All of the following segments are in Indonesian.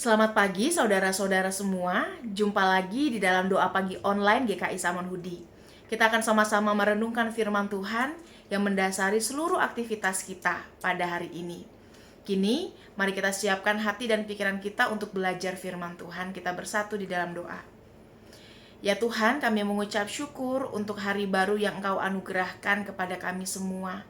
Selamat pagi saudara-saudara semua. Jumpa lagi di dalam doa pagi online GKI Saman Hudi. Kita akan sama-sama merenungkan firman Tuhan yang mendasari seluruh aktivitas kita pada hari ini. Kini, mari kita siapkan hati dan pikiran kita untuk belajar firman Tuhan. Kita bersatu di dalam doa. Ya Tuhan, kami mengucap syukur untuk hari baru yang Engkau anugerahkan kepada kami semua.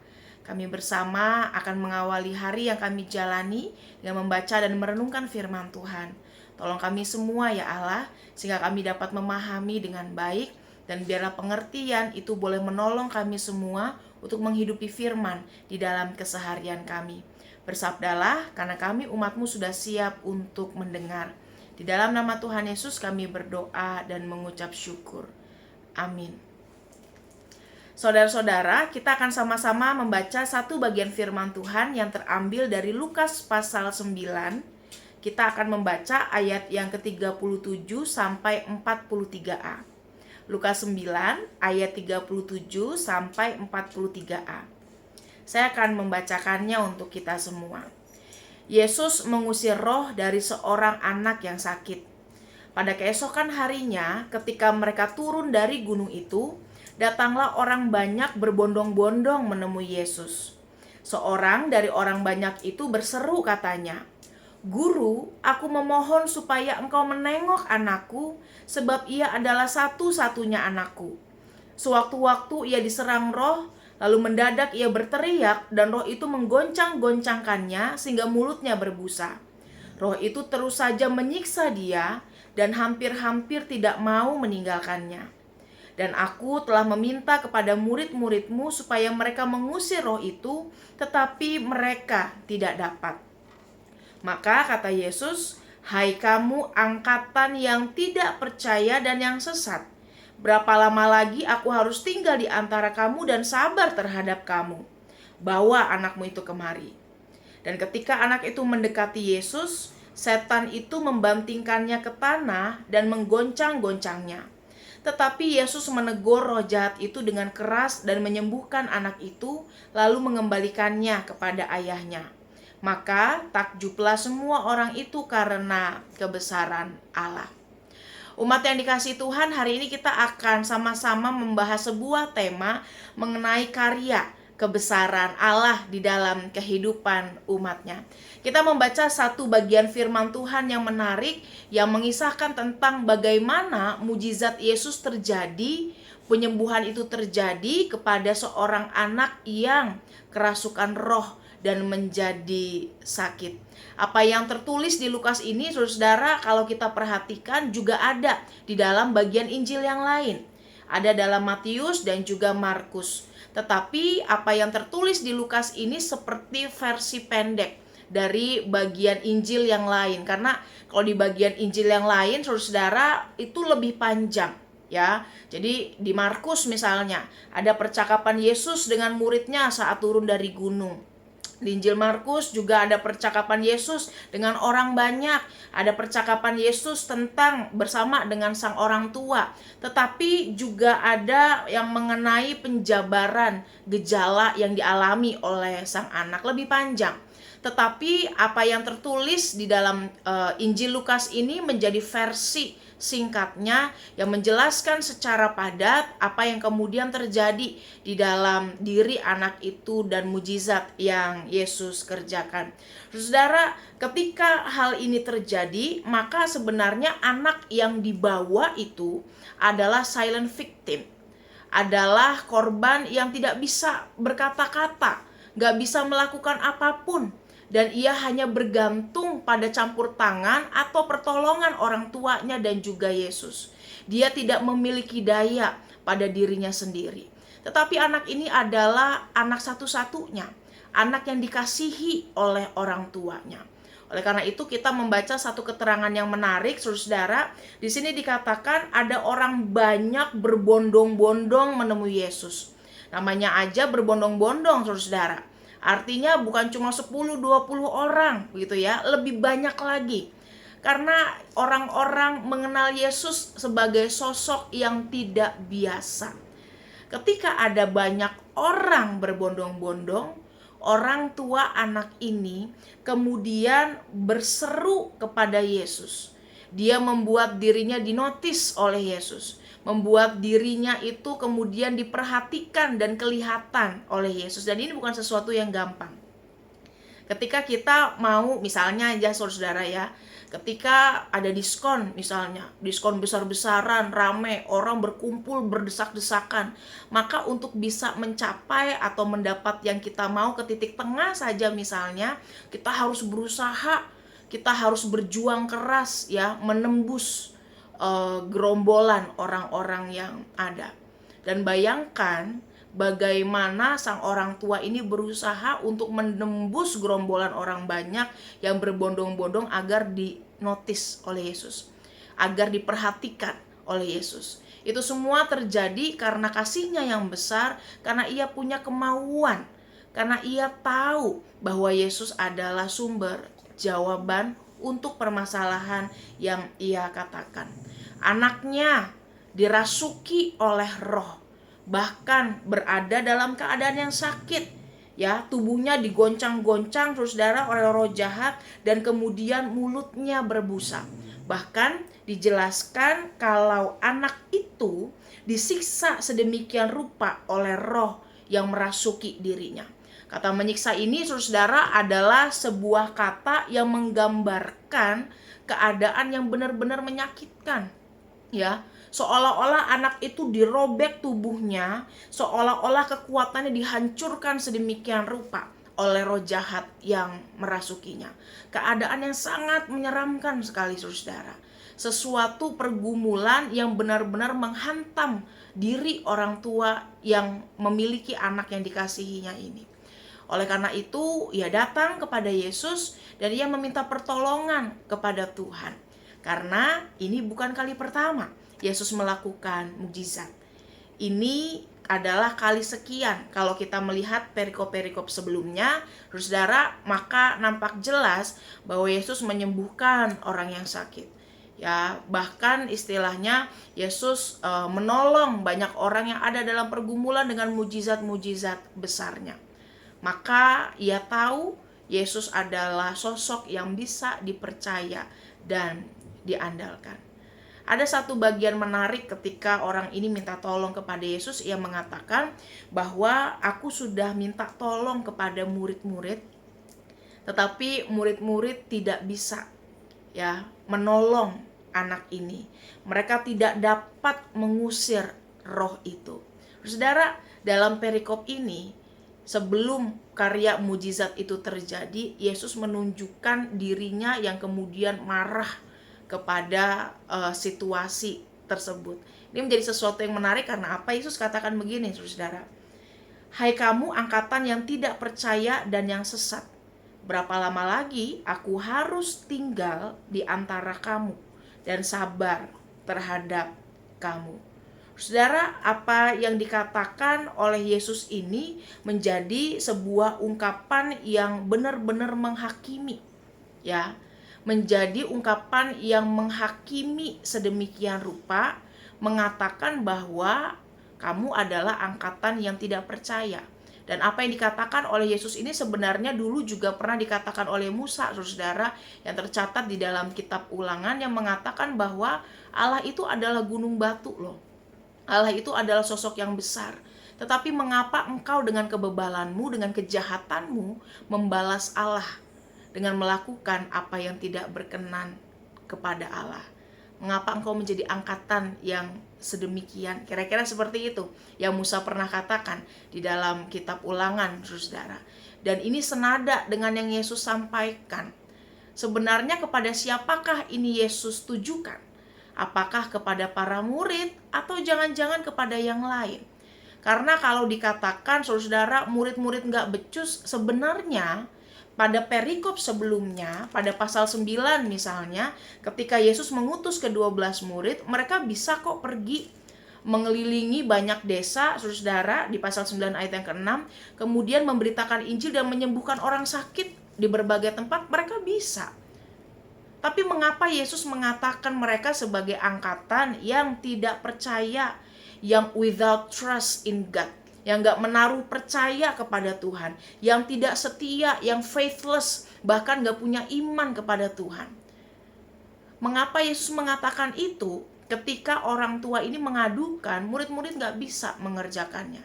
Kami bersama akan mengawali hari yang kami jalani dengan membaca dan merenungkan firman Tuhan. Tolong kami semua ya Allah, sehingga kami dapat memahami dengan baik, dan biarlah pengertian itu boleh menolong kami semua untuk menghidupi firman di dalam keseharian kami. Bersabdalah, karena kami umat-Mu sudah siap untuk mendengar. Di dalam nama Tuhan Yesus kami berdoa dan mengucap syukur. Amin. Saudara-saudara, kita akan sama-sama membaca satu bagian firman Tuhan yang terambil dari Lukas pasal 9. Kita akan membaca ayat yang ke-37 sampai 43a. Lukas 9 ayat 37 sampai 43a. Saya akan membacakannya untuk kita semua. Yesus mengusir roh dari seorang anak yang sakit. Pada keesokan harinya, ketika mereka turun dari gunung itu, datanglah orang banyak berbondong-bondong menemui Yesus. Seorang dari orang banyak itu berseru katanya, "Guru, aku memohon supaya engkau menengok anakku, sebab ia adalah satu-satunya anakku. Sewaktu-waktu ia diserang roh, lalu mendadak ia berteriak dan roh itu menggoncang-goncangkannya sehingga mulutnya berbusa. Roh itu terus saja menyiksa dia dan hampir-hampir tidak mau meninggalkannya. Dan aku telah meminta kepada murid-muridmu supaya mereka mengusir roh itu, tetapi mereka tidak dapat." Maka kata Yesus, "Hai kamu angkatan yang tidak percaya dan yang sesat, berapa lama lagi aku harus tinggal di antara kamu dan sabar terhadap kamu? Bawa anakmu itu kemari." Dan ketika anak itu mendekati Yesus, setan itu membantingkannya ke tanah dan menggoncang-goncangnya. Tetapi Yesus menegur roh jahat itu dengan keras dan menyembuhkan anak itu, lalu mengembalikannya kepada ayahnya. Maka takjublah semua orang itu karena kebesaran Allah. Umat yang dikasihi Tuhan, hari ini kita akan sama-sama membahas sebuah tema mengenai karya kebesaran Allah di dalam kehidupan umatnya. Kita membaca satu bagian firman Tuhan yang menarik, yang mengisahkan tentang bagaimana mujizat Yesus terjadi, penyembuhan itu terjadi kepada seorang anak yang kerasukan roh dan menjadi sakit. Apa yang tertulis di Lukas ini, saudara, kalau kita perhatikan juga ada di dalam bagian Injil yang lain. Ada dalam Matius dan juga Markus. Tetapi apa yang tertulis di Lukas ini seperti versi pendek dari bagian Injil yang lain. Karena kalau di bagian Injil yang lain, saudara, itu lebih panjang. Ya, jadi di Markus misalnya ada percakapan Yesus dengan muridnya saat turun dari gunung. Di Injil Markus juga ada percakapan Yesus dengan orang banyak, ada percakapan Yesus tentang bersama dengan sang orang tua. Tetapi juga ada yang mengenai penjabaran gejala yang dialami oleh sang anak, lebih panjang. Tetapi apa yang tertulis di dalam Injil Lukas ini menjadi versi singkatnya yang menjelaskan secara padat apa yang kemudian terjadi di dalam diri anak itu dan mujizat yang Yesus kerjakan. Saudara, ketika hal ini terjadi, maka sebenarnya anak yang dibawa itu adalah silent victim, adalah korban yang tidak bisa berkata-kata, gak bisa melakukan apapun, dan ia hanya bergantung pada campur tangan atau pertolongan orang tuanya dan juga Yesus. Dia tidak memiliki daya pada dirinya sendiri. Tetapi anak ini adalah anak satu-satunya, anak yang dikasihi oleh orang tuanya. Oleh karena itu kita membaca satu keterangan yang menarik, saudara. Di sini dikatakan ada orang banyak berbondong-bondong menemui Yesus. Namanya aja berbondong-bondong, saudara. Artinya bukan cuma 10-20 orang begitu ya, lebih banyak lagi. Karena orang-orang mengenal Yesus sebagai sosok yang tidak biasa. Ketika ada banyak orang berbondong-bondong, orang tua anak ini kemudian berseru kepada Yesus. Dia membuat dirinya dinotis oleh Yesus, membuat dirinya itu kemudian diperhatikan dan kelihatan oleh Yesus. Dan ini bukan sesuatu yang gampang. Ketika kita mau, misalnya aja saudara ya, ketika ada diskon, misalnya diskon besar-besaran, rame, orang berkumpul berdesak-desakan, maka untuk bisa mencapai atau mendapat yang kita mau ke titik tengah saja misalnya, kita harus berusaha, kita harus berjuang keras ya, menembus gerombolan orang-orang yang ada. Dan bayangkan bagaimana sang orang tua ini berusaha untuk menembus gerombolan orang banyak yang berbondong-bondong agar dinotis oleh Yesus, agar diperhatikan oleh Yesus. Itu semua terjadi karena kasihnya yang besar, karena ia punya kemauan, karena ia tahu bahwa Yesus adalah sumber jawaban untuk permasalahan yang ia katakan. Anaknya dirasuki oleh roh, bahkan berada dalam keadaan yang sakit ya, tubuhnya digoncang-goncang saudara oleh roh jahat, dan kemudian mulutnya berbusa. Bahkan dijelaskan kalau anak itu disiksa sedemikian rupa oleh roh yang merasuki dirinya. Kata menyiksa ini saudara adalah sebuah kata yang menggambarkan keadaan yang benar-benar menyakitkan ya. Seolah-olah anak itu dirobek tubuhnya, seolah-olah kekuatannya dihancurkan sedemikian rupa oleh roh jahat yang merasukinya. Keadaan yang sangat menyeramkan sekali saudara. Sesuatu pergumulan yang benar-benar menghantam diri orang tua yang memiliki anak yang dikasihinya ini. Oleh karena itu, ia datang kepada Yesus dan ia meminta pertolongan kepada Tuhan. Karena ini bukan kali pertama Yesus melakukan mukjizat. Ini adalah kali sekian kalau kita melihat perikop-perikop sebelumnya, saudara, maka nampak jelas bahwa Yesus menyembuhkan orang yang sakit. Ya, bahkan istilahnya Yesus menolong banyak orang yang ada dalam pergumulan dengan mukjizat-mukjizat besarnya. Maka ia tahu Yesus adalah sosok yang bisa dipercaya dan diandalkan. Ada satu bagian menarik ketika orang ini minta tolong kepada Yesus. Ia mengatakan bahwa aku sudah minta tolong kepada murid-murid, tetapi murid-murid tidak bisa ya menolong anak ini. Mereka tidak dapat mengusir roh itu. Saudara, dalam perikop ini, sebelum karya mujizat itu terjadi, Yesus menunjukkan dirinya yang kemudian marah kepada situasi tersebut. Ini menjadi sesuatu yang menarik karena apa? Yesus katakan begini, saudara. Hai kamu angkatan yang tidak percaya dan yang sesat, berapa lama lagi aku harus tinggal di antara kamu dan sabar terhadap kamu. Saudara, apa yang dikatakan oleh Yesus ini menjadi sebuah ungkapan yang benar-benar menghakimi, ya, menjadi ungkapan yang menghakimi sedemikian rupa, mengatakan bahwa kamu adalah angkatan yang tidak percaya. Dan apa yang dikatakan oleh Yesus ini sebenarnya dulu juga pernah dikatakan oleh Musa, saudara, yang tercatat di dalam kitab Ulangan, yang mengatakan bahwa Allah itu adalah gunung batu loh. Allah itu adalah sosok yang besar. Tetapi mengapa engkau dengan kebebalanmu, dengan kejahatanmu membalas Allah dengan melakukan apa yang tidak berkenan kepada Allah? Mengapa engkau menjadi angkatan yang sedemikian? Kira-kira seperti itu yang Musa pernah katakan di dalam kitab Ulangan, saudara. Dan ini senada dengan yang Yesus sampaikan. Sebenarnya kepada siapakah ini Yesus tujukan? Apakah kepada para murid atau jangan-jangan kepada yang lain? Karena kalau dikatakan saudara murid-murid gak becus, sebenarnya pada perikop sebelumnya, pada pasal 9 misalnya, ketika Yesus mengutus ke-12 murid, mereka bisa kok pergi mengelilingi banyak desa, saudara, di pasal 9 ayat yang ke-6, kemudian memberitakan Injil dan menyembuhkan orang sakit di berbagai tempat, mereka bisa. Tapi mengapa Yesus mengatakan mereka sebagai angkatan yang tidak percaya, yang without trust in God, yang gak menaruh percaya kepada Tuhan, yang tidak setia, yang faithless, bahkan gak punya iman kepada Tuhan. Mengapa Yesus mengatakan itu? Ketika orang tua ini mengadukan, murid-murid gak bisa mengerjakannya.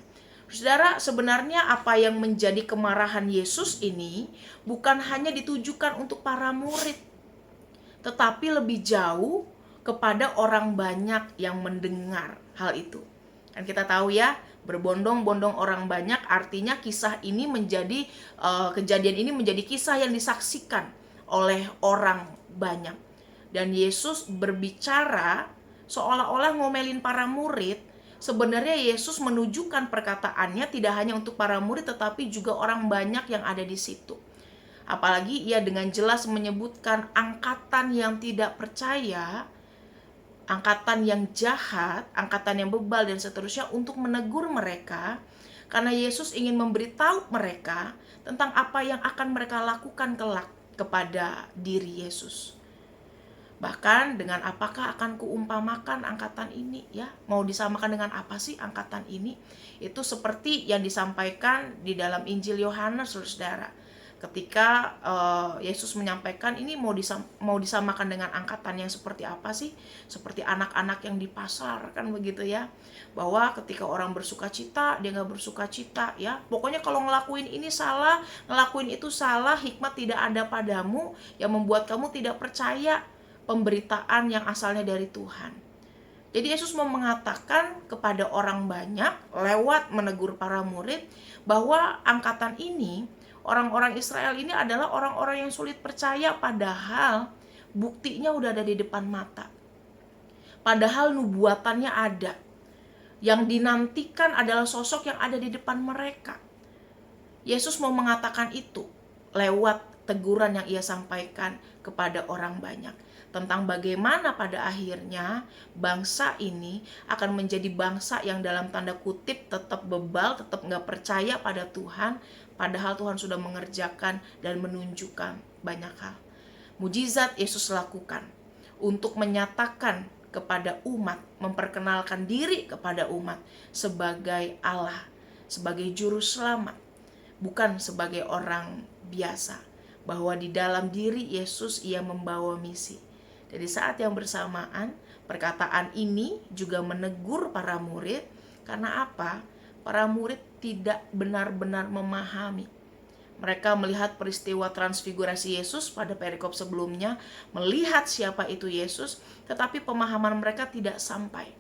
Saudara, sebenarnya apa yang menjadi kemarahan Yesus ini bukan hanya ditujukan untuk para murid, tetapi lebih jauh kepada orang banyak yang mendengar hal itu. Dan kita tahu ya, berbondong-bondong orang banyak artinya kisah ini menjadi kejadian ini menjadi kisah yang disaksikan oleh orang banyak. Dan Yesus berbicara seolah-olah ngomelin para murid. Sebenarnya Yesus menunjukkan perkataannya tidak hanya untuk para murid tetapi juga orang banyak yang ada di situ. Apalagi ia dengan jelas menyebutkan angkatan yang tidak percaya, angkatan yang jahat, angkatan yang bebal dan seterusnya, untuk menegur mereka karena Yesus ingin memberitahu mereka tentang apa yang akan mereka lakukan kelak kepada diri Yesus. Bahkan dengan apakah akan kuumpamakan angkatan ini, ya? Mau disamakan dengan apa sih angkatan ini? Itu seperti yang disampaikan di dalam Injil Yohanes, Saudara. Ketika Yesus menyampaikan ini mau disamakan dengan angkatan yang seperti apa sih? Seperti anak-anak yang di pasar, kan begitu ya. Bahwa ketika orang bersuka cita, dia gak bersuka cita, ya. Pokoknya kalau ngelakuin ini salah, ngelakuin itu salah, hikmat tidak ada padamu, yang membuat kamu tidak percaya pemberitaan yang asalnya dari Tuhan. Jadi Yesus mau mengatakan kepada orang banyak lewat menegur para murid bahwa angkatan ini, orang-orang Israel ini adalah orang-orang yang sulit percaya, padahal buktinya udah ada di depan mata. Padahal nubuatannya ada. Yang dinantikan adalah sosok yang ada di depan mereka. Yesus mau mengatakan itu lewat teguran yang ia sampaikan kepada orang banyak, tentang bagaimana pada akhirnya bangsa ini akan menjadi bangsa yang dalam tanda kutip tetap bebal, tetap gak percaya pada Tuhan, padahal Tuhan sudah mengerjakan dan menunjukkan banyak hal. Mujizat Yesus lakukan untuk menyatakan kepada umat, memperkenalkan diri kepada umat sebagai Allah, sebagai juru selamat, bukan sebagai orang biasa. Bahwa di dalam diri Yesus ia membawa misi. Dan di saat yang bersamaan, perkataan ini juga menegur para murid. Karena apa? Para murid tidak benar-benar memahami. Mereka melihat peristiwa transfigurasi Yesus pada perikop sebelumnya, melihat siapa itu Yesus, tetapi pemahaman mereka tidak sampai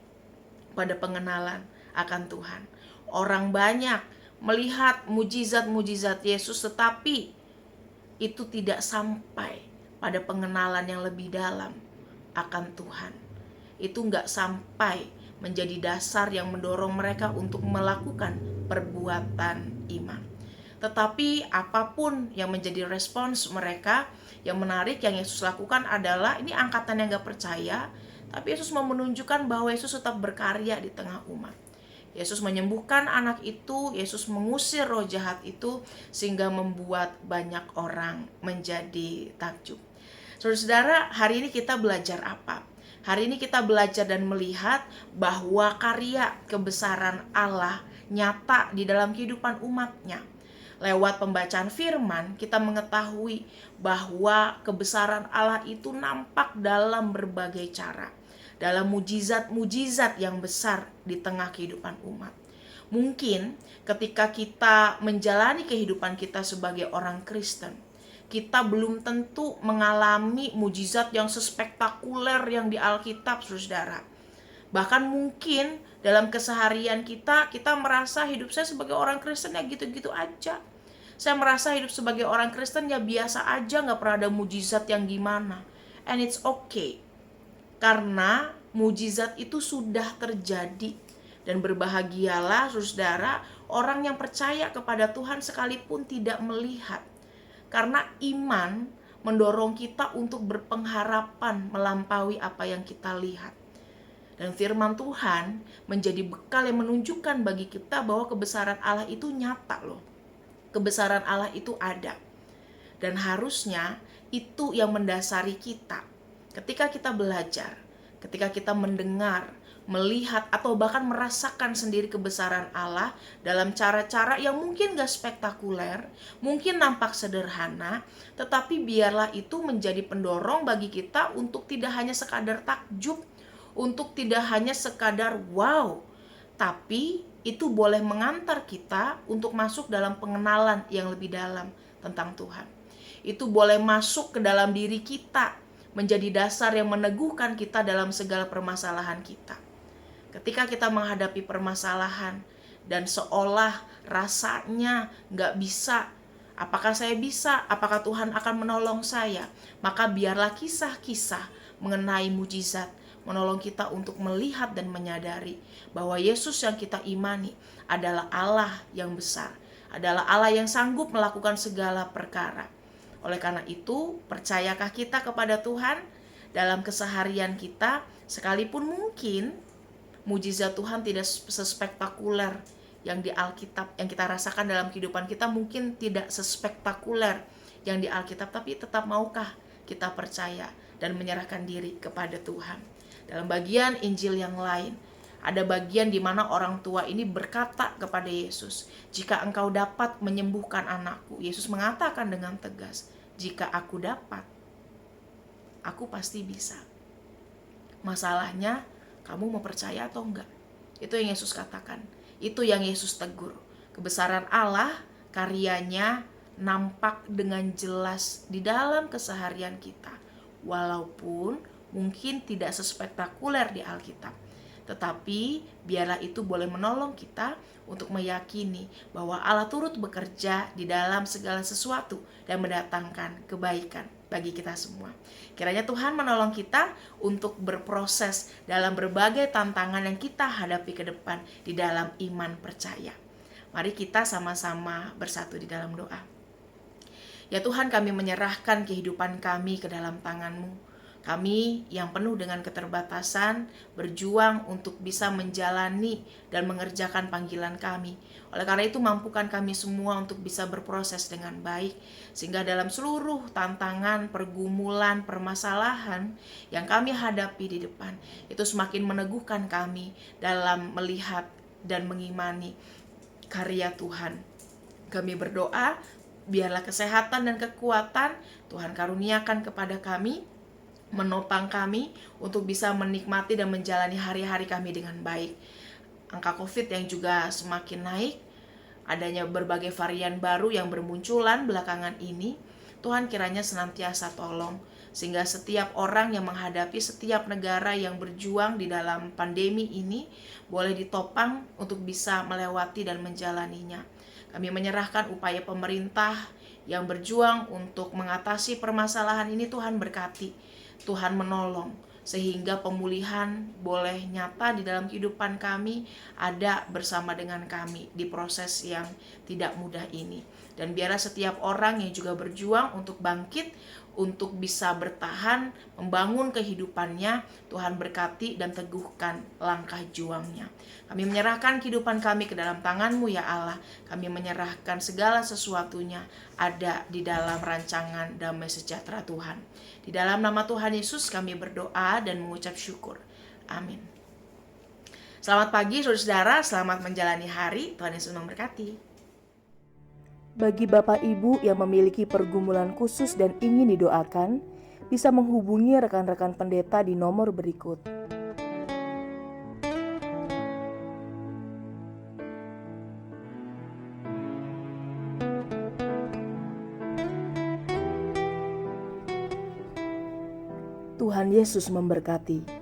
pada pengenalan akan Tuhan. Orang banyak melihat mujizat-mujizat Yesus, tetapi itu tidak sampai pada pengenalan yang lebih dalam akan Tuhan. Itu nggak sampai menjadi dasar yang mendorong mereka untuk melakukan perbuatan iman. Tetapi apapun yang menjadi respons mereka, yang menarik yang Yesus lakukan adalah, ini angkatan yang nggak percaya, tapi Yesus mau menunjukkan bahwa Yesus tetap berkarya di tengah umat. Yesus menyembuhkan anak itu, Yesus mengusir roh jahat itu, sehingga membuat banyak orang menjadi takjub. Saudara-saudara, hari ini kita belajar apa? Hari ini kita belajar dan melihat bahwa karya kebesaran Allah nyata di dalam kehidupan umatnya. Lewat pembacaan firman, kita mengetahui bahwa kebesaran Allah itu nampak dalam berbagai cara, dalam mujizat-mujizat yang besar di tengah kehidupan umat. Mungkin ketika kita menjalani kehidupan kita sebagai orang Kristen, kita belum tentu mengalami mujizat yang sespektakuler yang di Alkitab, saudara. Bahkan mungkin dalam keseharian kita merasa hidup saya sebagai orang Kristen ya gitu-gitu aja. Saya merasa hidup sebagai orang Kristen ya biasa aja, gak pernah ada mujizat yang gimana. And it's okay. Karena mujizat itu sudah terjadi. Dan berbahagialah saudara orang yang percaya kepada Tuhan sekalipun tidak melihat. Karena iman mendorong kita untuk berpengharapan melampaui apa yang kita lihat. Dan firman Tuhan menjadi bekal yang menunjukkan bagi kita bahwa kebesaran Allah itu nyata loh. Kebesaran Allah itu ada. Dan harusnya itu yang mendasari kita. Ketika kita belajar, ketika kita mendengar melihat atau bahkan merasakan sendiri kebesaran Allah dalam cara-cara yang mungkin gak spektakuler, mungkin nampak sederhana, tetapi biarlah itu menjadi pendorong bagi kita untuk tidak hanya sekadar takjub, untuk tidak hanya sekadar wow, tapi itu boleh mengantar kita untuk masuk dalam pengenalan yang lebih dalam tentang Tuhan. Itu boleh masuk ke dalam diri kita, menjadi dasar yang meneguhkan kita dalam segala permasalahan kita. Ketika kita menghadapi permasalahan dan seolah rasanya gak bisa, apakah saya bisa? Apakah Tuhan akan menolong saya? Maka biarlah kisah-kisah mengenai mujizat menolong kita untuk melihat dan menyadari bahwa Yesus yang kita imani adalah Allah yang besar, adalah Allah yang sanggup melakukan segala perkara. Oleh karena itu, percayakah kita kepada Tuhan dalam keseharian kita, sekalipun mungkin mujizat Tuhan tidak sespektakuler yang di Alkitab, yang kita rasakan dalam kehidupan kita mungkin tidak sespektakuler yang di Alkitab, tapi tetap maukah kita percaya dan menyerahkan diri kepada Tuhan? Dalam bagian Injil yang lain, ada bagian di mana orang tua ini berkata kepada Yesus, "Jika engkau dapat menyembuhkan anakku," Yesus mengatakan dengan tegas, "Jika aku dapat, aku pasti bisa." Masalahnya, kamu mau percaya atau enggak? Itu yang Yesus katakan. Itu yang Yesus tegur. Kebesaran Allah, karyanya nampak dengan jelas di dalam keseharian kita. Walaupun mungkin tidak sespektakuler di Alkitab, tetapi biarlah itu boleh menolong kita untuk meyakini bahwa Allah turut bekerja di dalam segala sesuatu dan mendatangkan kebaikan bagi kita semua. Kiranya Tuhan menolong kita untuk berproses dalam berbagai tantangan yang kita hadapi ke depan di dalam iman percaya. Mari kita sama-sama bersatu di dalam doa. Ya Tuhan, kami menyerahkan kehidupan kami ke dalam tangan-Mu. Kami yang penuh dengan keterbatasan berjuang untuk bisa menjalani dan mengerjakan panggilan kami. Oleh karena itu, mampukan kami semua untuk bisa berproses dengan baik, sehingga dalam seluruh tantangan, pergumulan, permasalahan yang kami hadapi di depan, itu semakin meneguhkan kami dalam melihat dan mengimani karya Tuhan. Kami berdoa, biarlah kesehatan dan kekuatan Tuhan karuniakan kepada kami, menopang kami untuk bisa menikmati dan menjalani hari-hari kami dengan baik. Angka COVID yang juga semakin naik, adanya berbagai varian baru yang bermunculan belakangan ini, Tuhan kiranya senantiasa tolong, sehingga setiap orang yang menghadapi setiap negara yang berjuang di dalam pandemi ini boleh ditopang untuk bisa melewati dan menjalaninya. Kami menyerahkan upaya pemerintah yang berjuang untuk mengatasi permasalahan ini. Tuhan berkati, Tuhan menolong, sehingga pemulihan boleh nyata di dalam kehidupan kami, ada bersama dengan kami di proses yang tidak mudah ini. Dan biarlah setiap orang yang juga berjuang untuk bangkit, untuk bisa bertahan, membangun kehidupannya, Tuhan berkati dan teguhkan langkah juangnya. Kami menyerahkan kehidupan kami ke dalam tangan-Mu ya Allah. Kami menyerahkan segala sesuatunya ada di dalam rancangan damai sejahtera Tuhan. Di dalam nama Tuhan Yesus kami berdoa dan mengucap syukur. Amin. Selamat pagi saudara-saudara, selamat menjalani hari. Tuhan Yesus memberkati. Bagi Bapak Ibu yang memiliki pergumulan khusus dan ingin didoakan, bisa menghubungi rekan-rekan pendeta di nomor berikut. Tuhan Yesus memberkati.